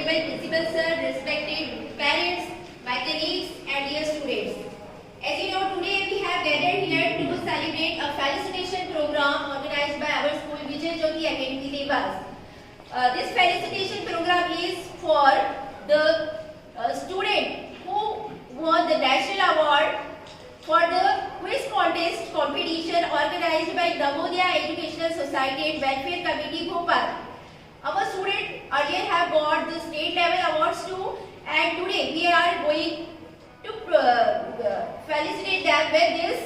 Honorable Principal Sir, respected parents, my colleagues and dear students. As you know, today we have gathered here to celebrate a felicitation program organized by our school Vijay Jyoti Academy Devas. This felicitation program is for the student who won the National Award for the quiz contest competition organized by Navodaya Educational Society and Welfare Committee Bhopal. Our students earlier have got the state level awards too, and today we are going to felicitate them with this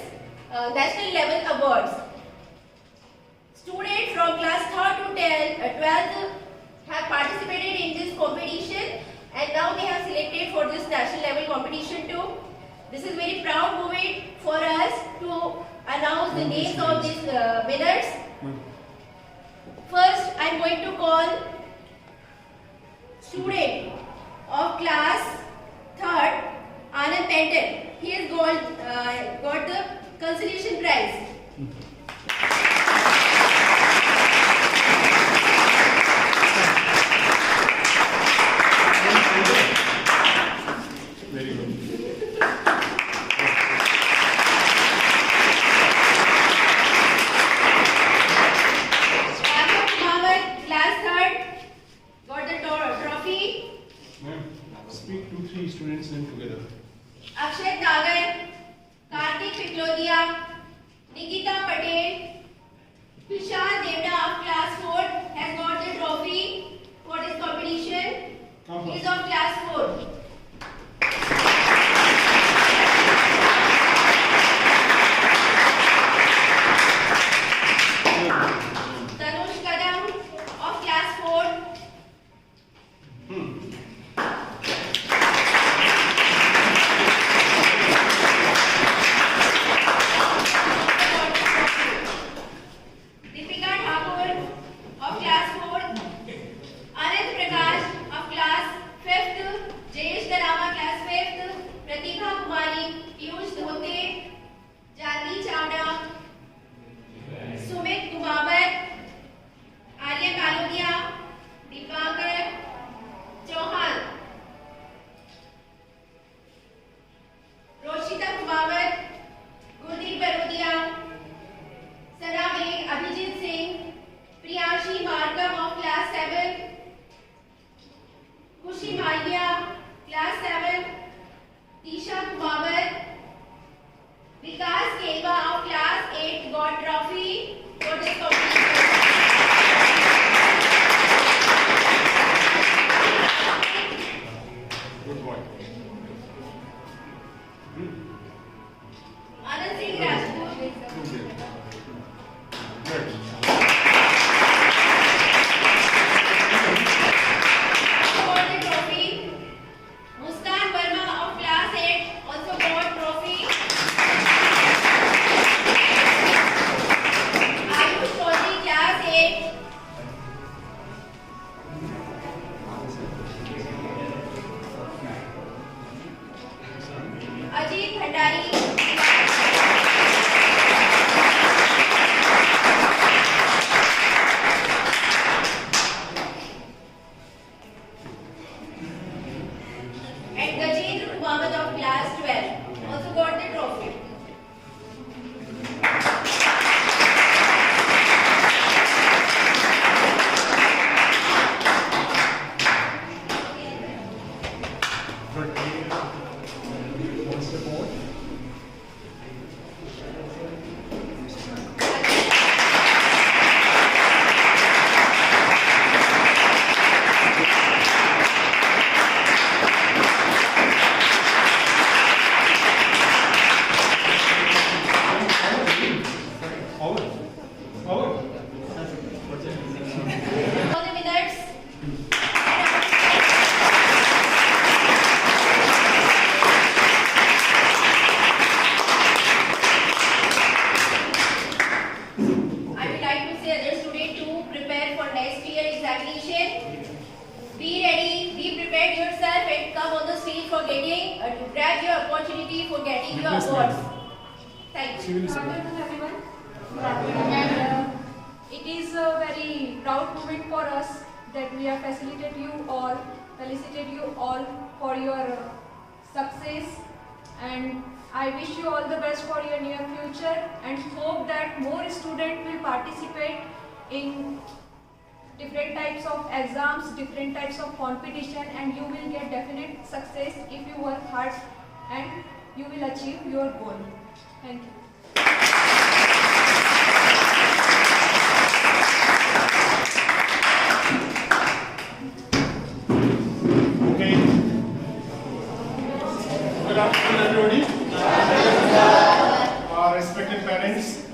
national level awards. Students from class 3rd to 12th have participated in this competition, and now they have selected for this national level competition too. This is very proud moment for us to announce the names of these winners. First, I am going to call student of class 3rd, Anand Penton. He has got the consolation prize. Very good. Speak 2-3 students' name together. Akshay Dagar, Kartik Piklodia, Nikita Patel, Vishal Devda of class 4 has got the trophy for this competition. He is of class 4. Tanush Kadam of class 4. And it is a very proud moment for us that we are felicitate you all for your success, and I wish you all the best for your near future, and hope that more students will participate in different types of exams, different types of competition, and you will get definite success if you work hard and you will achieve your goal. Thank you. Okay. Good afternoon, everybody. Our respected parents,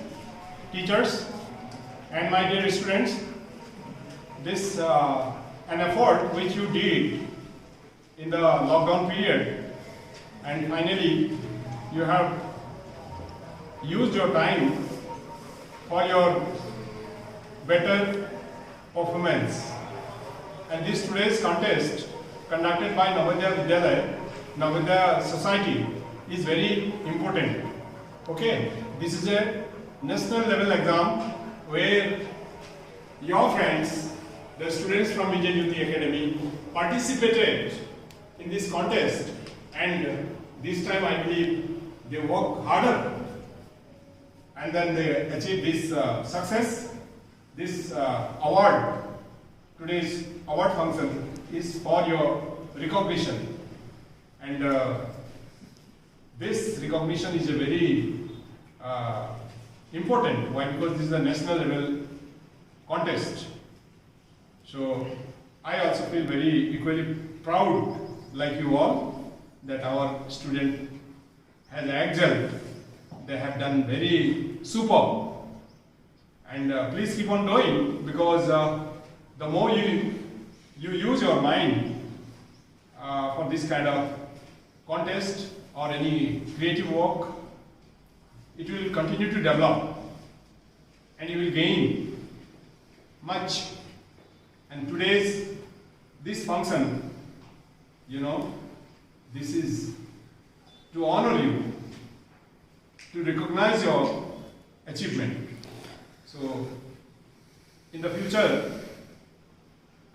teachers, and my dear students. This an effort which you did in the lockdown period, and finally you have used your time for your better performance. And this today's contest conducted by Navodaya Vidyalaya, Navodaya Society, is very important. Okay, this is a national level exam where your friends, the students from Vijay Jyoti Academy, participated in this contest, and this time I believe they work harder and then they achieve this success. This award, today's award function, is for your recognition, and this recognition is a very important. Why? Because this is a national level contest. So I also feel very equally proud, like you all, that our student has excelled. They have done very superb. And please keep on doing, because the more you use your mind for this kind of contest or any creative work, it will continue to develop and you will gain much. And this function, this is to honor you, to recognize your achievement. So in the future,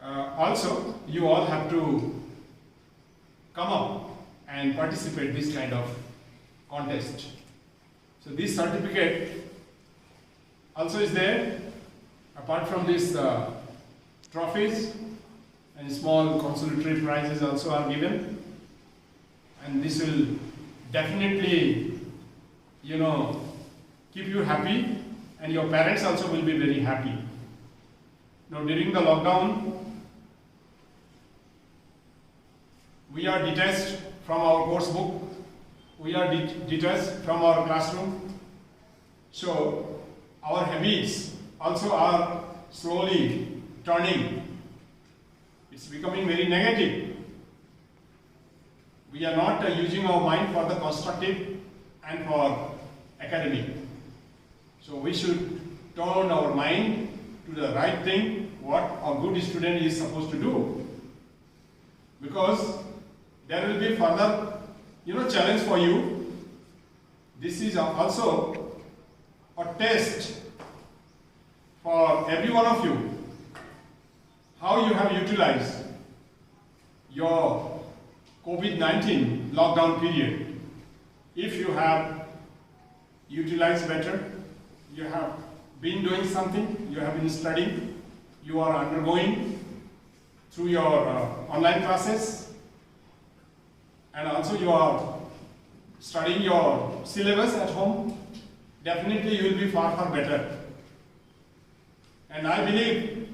also you all have to come up and participate in this kind of contest. So this certificate also is there. Apart from this, trophies and small consolatory prizes also are given, and this will definitely, keep you happy, and your parents also will be very happy. Now, during the lockdown, we are detached from our course book, we are detached from our classroom, so our habits also are slowly turning. It's becoming very negative. We are not using our mind for the constructive and for academic. So we should turn our mind to the right thing, what a good student is supposed to do. Because there will be further, challenge for you. This is also a test for every one of you, how you have utilized your COVID-19 lockdown period. If you have utilized better, you have been doing something, you have been studying, you are undergoing through your online classes, and also you are studying your syllabus at home, definitely you will be far, far better. And I believe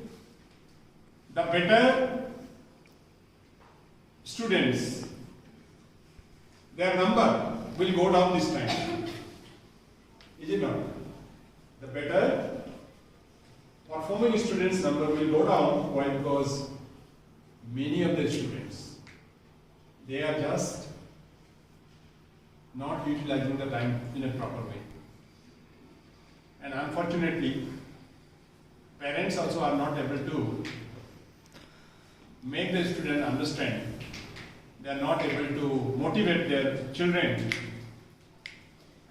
the better students, their number will go down this time. Is it not? The better performing students' number will go down. Why? Because many of the students, they are just not utilizing the time in a proper way. And unfortunately, parents also are not able to make the student understand. They are not able to motivate their children,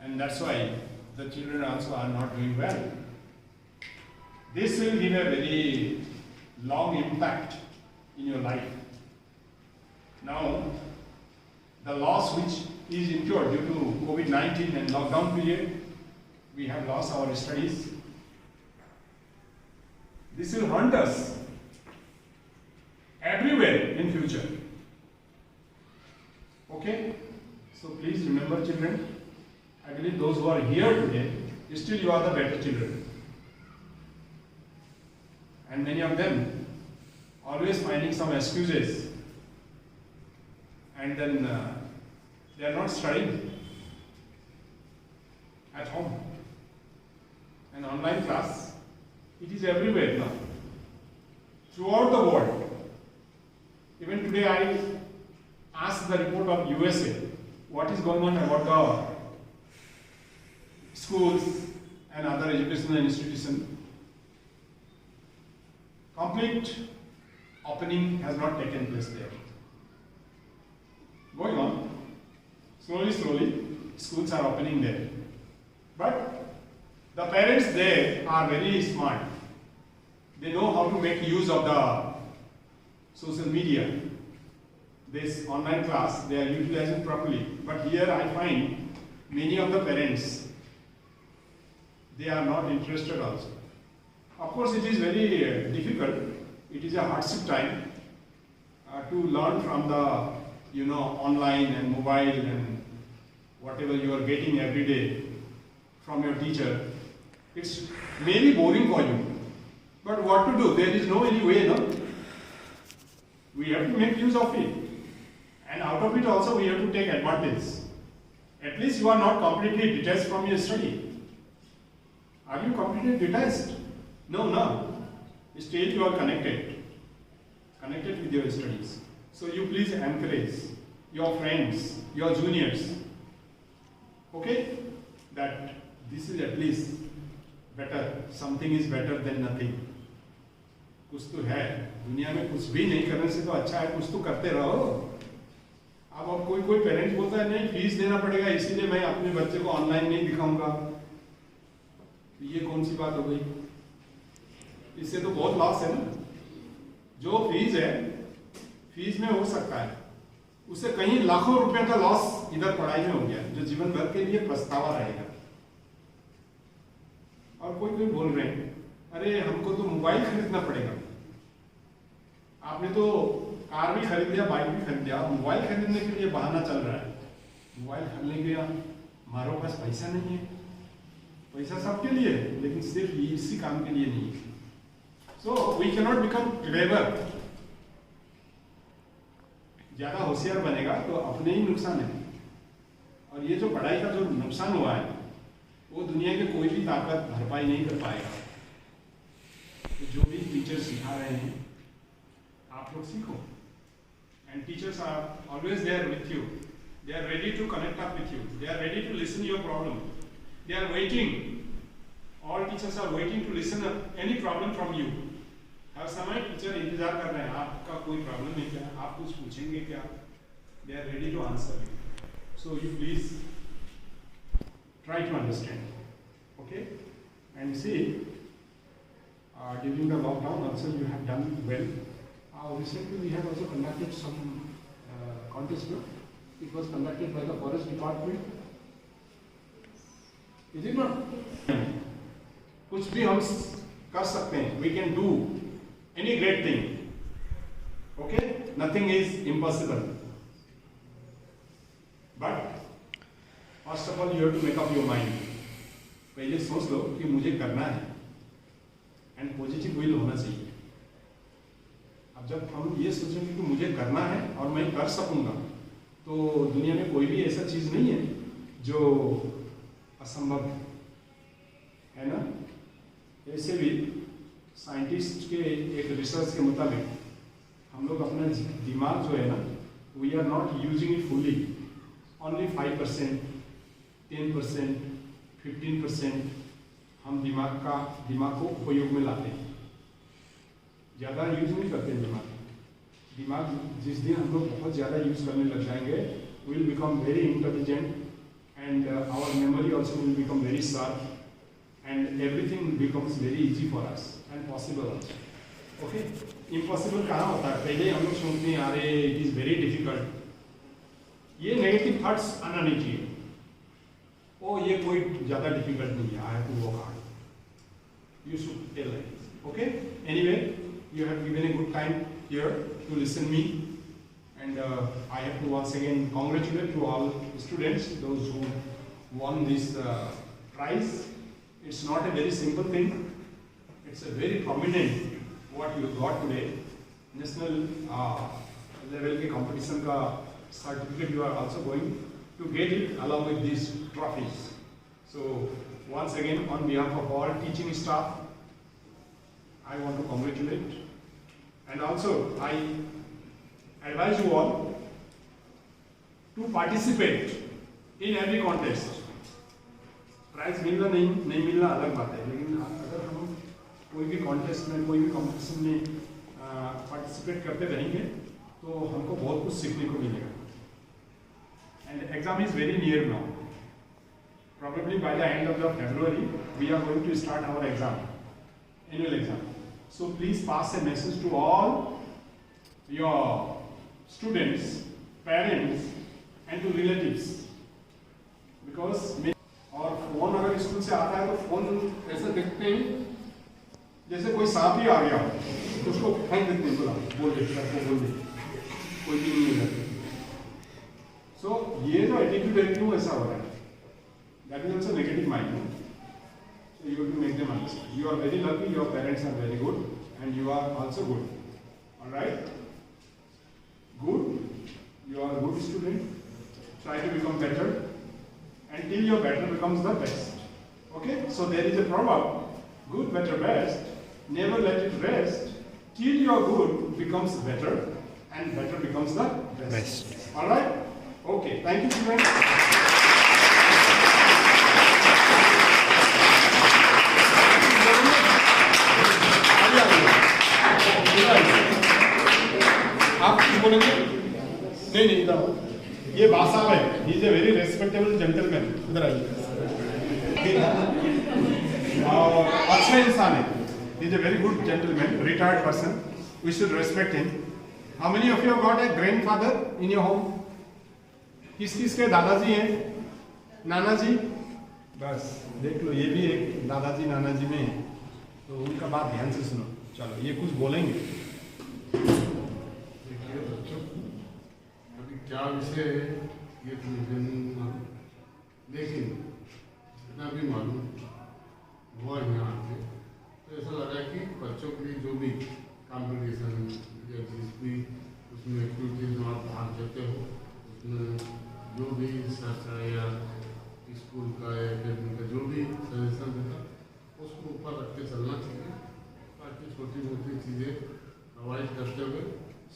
and that's why the children also are not doing well. This will give a very long impact in your life. Now, the loss which is incurred due to COVID-19 and lockdown period, we have lost our studies. This will haunt us everywhere in future. Okay? So please remember, children, I believe those who are here today, still you are the better children. And many of them always finding some excuses, and then they are not studying at home. An online class, it is everywhere now, throughout the world. Even today I asked the report of USA, what is going on about the schools and other educational institutions. Complete opening has not taken place there. Going on, slowly, schools are opening there. But the parents there are very smart. They know how to make use of the social media. This online class, they are utilizing properly. But here I find many of the parents, they are not interested also. Of course, it is very difficult. It is a hardship time to learn from the online and mobile and whatever you are getting every day from your teacher. It's maybe boring for you. But what to do? There is no any way, no? We have to make use of it. And out of it also we have to take advantage. At least you are not completely detached from your study. Are you completely detached? No. Still you are connected with your studies. So you please encourage your friends, your juniors, okay, that this is at least better. Something is better than nothing. कुछ तो है दुनिया में, कुछ भी नहीं करने से तो अच्छा है कुछ तो करते रहो. अब कोई पेरेंट बोलता है नहीं फीस देना पड़ेगा इसीलिए मैं अपने बच्चे को ऑनलाइन नहीं दिखाऊंगा. ये कौन सी बात हो गई? इससे तो बहुत लॉस है ना. जो फीस है, फीस में हो सकता है उससे कहीं लाखों रुपए का लॉस इधर पढ़ाई में हो गया जो जीवन भर के लिए पछतावा रहेगा. और कोई बोल रहे हैं अरे हमको तो मोबाइल खरीदना पड़ेगा. आपने तो कार भी खरीद लिया, बाइक भी खरीद लिया, मोबाइल खरीदने के लिए बहाना चल रहा है. मोबाइल खरीदने के लिए हमारे पास पैसा नहीं है. पैसा सबके लिए है लेकिन सिर्फ इसी काम के लिए नहीं है. So we can not become clever. ज्यादा होशियार बनेगा तो अपने ही नुकसान है. और ये जो पढ़ाई का जो नुकसान हुआ है वो दुनिया के कोई भी ताकत भरपाई नहीं कर पाएगा. तो जो भी टीचर सिखा रहे हैं आप लोग सीखो. And teachers are always there with you. They are ready to connect up with you. They are ready to listen your problem. They are waiting. All teachers are waiting to listen any problem from you. हर समय teacher इंतजार कर रहे हैं आपका कोई problem है क्या, आप कुछ पूछेंगे क्या. They are ready to answer you. So you please try to understand, okay, and see during the lockdown also you have done well. Recently we have also conducted some contest. It was conducted by the forest department. Is it not? कुछ भी हम कर सकते हैं. We can do any great thing. Okay, nothing is impossible. But first of all you have to make up your mind. पहले सोच लो कि मुझे करना है एंड पॉजिटिव विल होना चाहिए. अब जब हम ये सोचेंगे कि मुझे करना है और मैं कर सकूंगा तो दुनिया में कोई भी ऐसा चीज नहीं है जो असंभव है ना. ऐसे भी साइंटिस्ट के एक रिसर्च के मुताबिक हम लोग अपना दिमाग जो है ना we are not using it fully. Only 5%, 10%, 15% हम दिमाग को उपयोग में लाते हैं. ज़्यादा यूज नहीं करते हैं दिमाग. जिस दिन हम लोग बहुत ज़्यादा यूज करने लग जाएंगे we will become very intelligent and our memory also will become very sharp and everything becomes very easy for us and possible also. Okay, impossible कहाँ होता है? पहले हम लोग सुनते हैं अरे इट इज वेरी डिफिकल्ट, ये नेगेटिव थॉट्स आना नहीं चाहिए। ओ ये कोई ज़्यादा डिफिकल्ट नहीं है, I have to work hard. You should tell like this, okay? Anyway, you have given a good time here to listen me, and I have to once again congratulate to all students, those who won this prize. It's not a very simple thing, it's a very prominent what you got today. National level के competition का certificate you are also going to get it along with these trophies. So once again on behalf of all teaching staff, I want to congratulate, and also I advise you all to participate in every contest. Prize मिलना नहीं मिलना अलग बात है, लेकिन अगर हम कोई भी कॉन्टेस्ट में, कोई भी कंपटीशन में पार्टिसिपेट करते रहेंगे तो हमको बहुत कुछ सीखने को मिलेगा। And exam is very near now, probably by the end of the February we are going to start our exam, annual exam. So please pass a message to all your students, parents and to relatives, because और phone अगर school से आता है तो phone ऐसे देखते हैं जैसे कोई सांप ही आ गया हो, तो उसको फेंक देते हैं, बोल देते हैं, बोल देते, कोई भी नहीं है। सो ये जो एटीट्यूड है क्यों ऐसा हो रहा है? That is also negative mind. So you have to make them understand. You are very lucky, your parents are very good, and you are also good. Alright? Good. You are a good student. Try to become better until your better becomes the best. Okay? So there is a proverb, good, better, best. Never let it rest till your good becomes better and better becomes the best. Alright? Okay. Thank you, students. आप कुछ बोलेंगे? नहीं इधर आओ। ये बासा है, he is a very respectable gentleman, इधर आइए। और अच्छा इंसान है, he is a very good gentleman, retired person, we should respect him. How many of you got a grandfather in your home? किस किस के दादाजी हैं, नाना जी? बस देख लो, ये भी एक दादाजी नाना जी में है, तो उनका बात ध्यान से सुनो। चलो ये कुछ बोलेंगे। देखिए बच्चों, अभी क्या विषय है ये तो मुझे नहीं मालूम, लेकिन इतना भी मालूम हुआ यहाँ आके तो ऐसा लगा कि बच्चों के लिए जो भी कंपटीशन या जिस भी उसमें एक्टिविटीज में आप भाग लेते हो, उसमें जो भी सर्च है या स्कूल का या एकेडमी का जो भी सजेशन देता उसको ऊपर रख के चलना चाहिए, ताकि छोटी मोटी चीज़ें अवॉइड करते हुए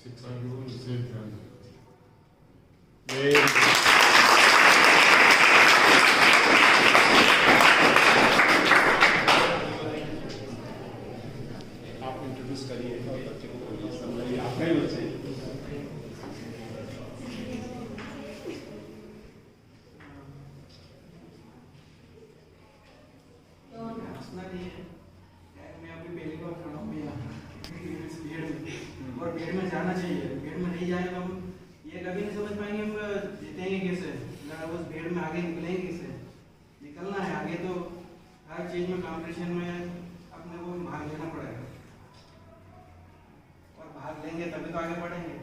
शिक्षा की ओर विशेष ध्यान देना चाहिए। आप इंट्रोड्यूस करिए और बच्चे को बोलिए, समझाइए, आपका ही बच्चे हैं। मैं अभी पहली बार खड़ा हूँ और भीड़ में जाना चाहिए। भीड़ में नहीं जाए तो हम ये कभी नहीं समझ पाएंगे हम जीतेंगे कैसे, अगर उस भीड़ में आगे निकलेंगे कैसे। निकलना है आगे तो हर चीज़ में कंपटीशन में अपने को भाग लेना पड़ेगा, और भाग लेंगे तभी तो आगे बढ़ेंगे।